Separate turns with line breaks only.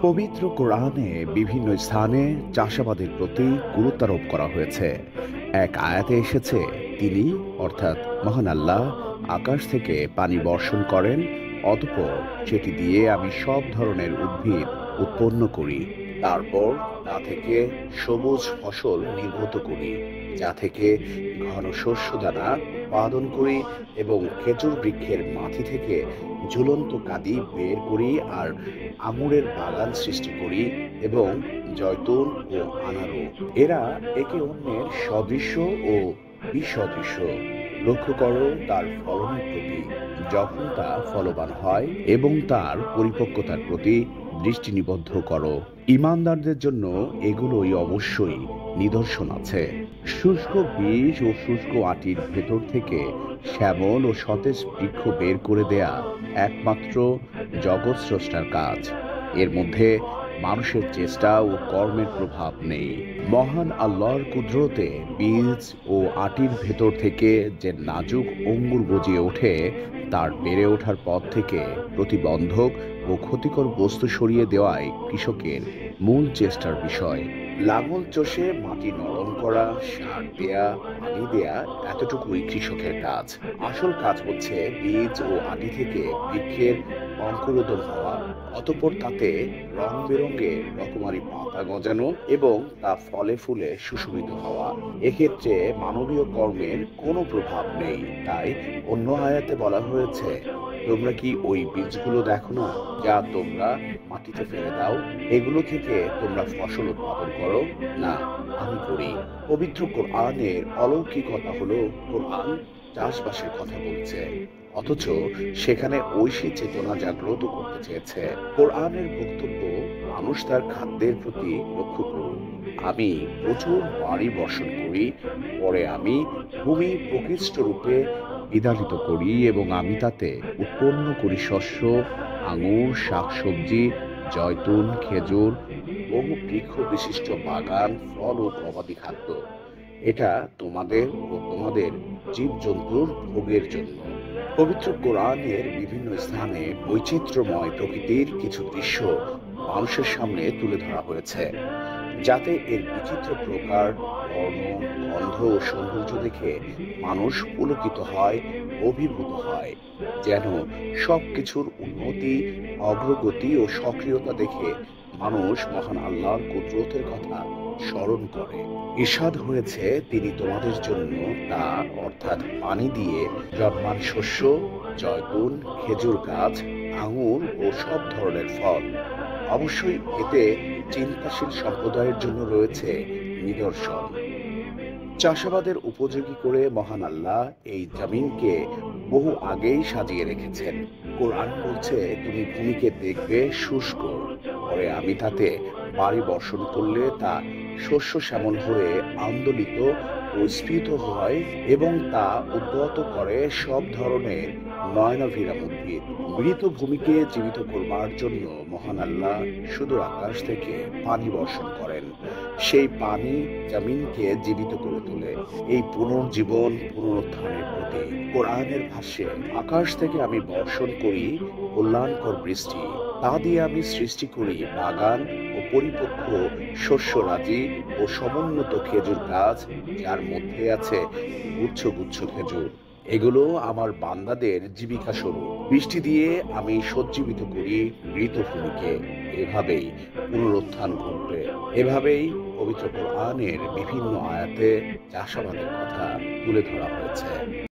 পবিত্র কোরআনে বিভিন্ন স্থানে চাষাবাদের প্রতি গুরুত্বারোপ করা হয়েছে। এক আয়াতে এসেছে, তিনি অর্থাৎ মহান আল্লাহ আকাশ থেকে পানি বর্ষণ করেন, অতঃপর সেটি দিয়ে আমি সব ধরনের উদ্ভিদ উৎপন্ন করি। তারপর তা থেকে সবুজ ফসল নির্গত করি, যা থেকে ঘন শস্য দানা উৎপাদন করি এবং খেজুর বৃক্ষের মাথি থেকে ঝুলন্ত কাদি বের করি, আর আঙুরের বাগান সৃষ্টি করি এবং জয়তুন ও আনারও। এরা একে অন্যের সদৃশ্য ও বিসদৃশ্য। লক্ষ্য করো তার ফলনের প্রতি, যখন তা ফলবান হয়, এবং তার পরিপক্কতার প্রতি দৃষ্টি নিবদ্ধ করো। ঈমানদারদের জন্য এগুলোই অবশ্যই নিদর্শন আছে। শুষ্ক বীজ ও শুষ্ক আটির ভেতর থেকে শ্যামল ও সতেজ বৃক্ষ বের করে দেয়া একমাত্র জগৎ স্রষ্টার কাজ। এর মধ্যে মানুষের চেষ্টা ও কর্মের প্রভাব নেই। মহান আল্লাহর কুদরতে বীজ ও আটির ভেতর থেকে যে নাজুক অঙ্গুর গজিয়ে ওঠে, তার বেড়ে ওঠার পথ থেকে প্রতিবন্ধক ও ক্ষতিকর বস্তু সরিয়ে দেওয়াই কৃষকের মূল চেষ্টার বিষয়। লাঙল চষে মাটি নরম করা, সার দেয়া, পানি দেয়া, এতটুকুই কৃষকের কাজ। আসল কাজ হচ্ছে বীজ ও আটি থেকে বৃক্ষের অঙ্কুরোদন হওয়া, অতঃপর তাতে রং বেরঙের রকমারি পাতা গজানো এবং তা ফলে ফুলে সুশোভিত হওয়া। এক্ষেত্রে মানবীয় কর্মের কোনো প্রভাব নেই। তাই অন্য আয়াতে বলা হয়েছে, তোমরা কি ওই বীজগুলো দেখো না, যা তোমরা মাটিতে ফেলে দাও? এগুলো থেকে তোমরা ফসল উৎপাদন করো না, আমি করি। পবিত্র কোরআনের অলৌকিকতা হলো, কোরআন চাষবাসের কথা বলছে, অথচ সেখানে ঐশী চেতনা জাগ্রত করতে চেয়েছে। কোরআনের বক্তব্য, মানুষ তার খাদ্যের প্রতি লক্ষ্য করুন। আমি প্রচুর বাড়ি বর্ষণ করি, পরে আমি ভূমি প্রকৃষ্ট রূপে বিদারিত করি এবং আমি তাতে উৎপন্ন করি শস্য, আঙুর, শাকসবজি, জয়তুন, খেজুর, বহু বৃক্ষ বিশিষ্ট বাগান, ফল ও গবাদি খাদ্য। এটা তোমাদের ও তোমাদের জীবজন্তুর ভোগের জন্য। পবিত্র কোরআনের বিভিন্ন স্থানে বৈচিত্র্যময় প্রকৃতির কিছু দৃশ্য মানুষের সামনে তুলে ধরা হয়েছে, যাতে এর বিচিত্র প্রকার, বর্ণ, গন্ধ ও সৌন্দর্য দেখে মানুষ পুলকিত হয়, অভিভূত হয়। যেন সবকিছুর উন্নতি, অগ্রগতি ও সক্রিয়তা দেখে মানুষ মহান আল্লাহর কুদরতের কথা স্মরণ করে। ইরশাদ হয়েছে, তিনি তোমাদের জন্য তা অর্থাৎ পানি দিয়ে জন্মান শস্য, জয়তুন, খেজুর গাছ, আঙুর ও সব ধরনের ফল। অবশ্যই এতে চিন্তাশীল সম্প্রদায়ের জন্য রয়েছে নিদর্শন। চাষাবাদের উপযোগী করে মহান আল্লাহ এই জমিনকে বহু আগেই সাজিয়ে রেখেছেন। কোরআন বলছে, তুমি ভূমিকে দেখবে শুষ্ক, পরে আমি তাতে বাড়ি বর্ষণ করলে তা শস্য শ্যামল হয়ে আন্দোলিত ও স্ফীত হয় এবং তা উদ্গত করে সব ধরনের নয়নাভিরাম উদ্ভিদ। মৃত ভূমিকে জীবিত করবার জন্য মহান আল্লাহ সুদূর আকাশ থেকে পানি বর্ষণ করেন। সেই পানি জমিনকে জীবিত করে তোলে। এই পুনর্জীবন, পুনরুত্থানের প্রতি কোরআনের ভাষ্যে, আকাশ থেকে আমি বর্ষণ করি কল্যাণকর বৃষ্টি, তা দিয়ে আমি সৃষ্টি করি বাগান ও পরিপক্ক শস্যরাজি ও সমুন্নত খেজুর গাছ, যার মধ্যে আছে গুচ্ছ গুচ্ছ খেজুর। এগুলো আমার বান্দাদের জীবিকা স্বরূপ। বৃষ্টি দিয়ে আমি সজ্জীবিত করি মৃত ভূমিকে। এভাবেই পুনরুত্থান ঘটবে। এভাবেই পবিত্র কোরআনের বিভিন্ন আয়াতে চাষাবাদের কথা তুলে ধরা হয়েছে।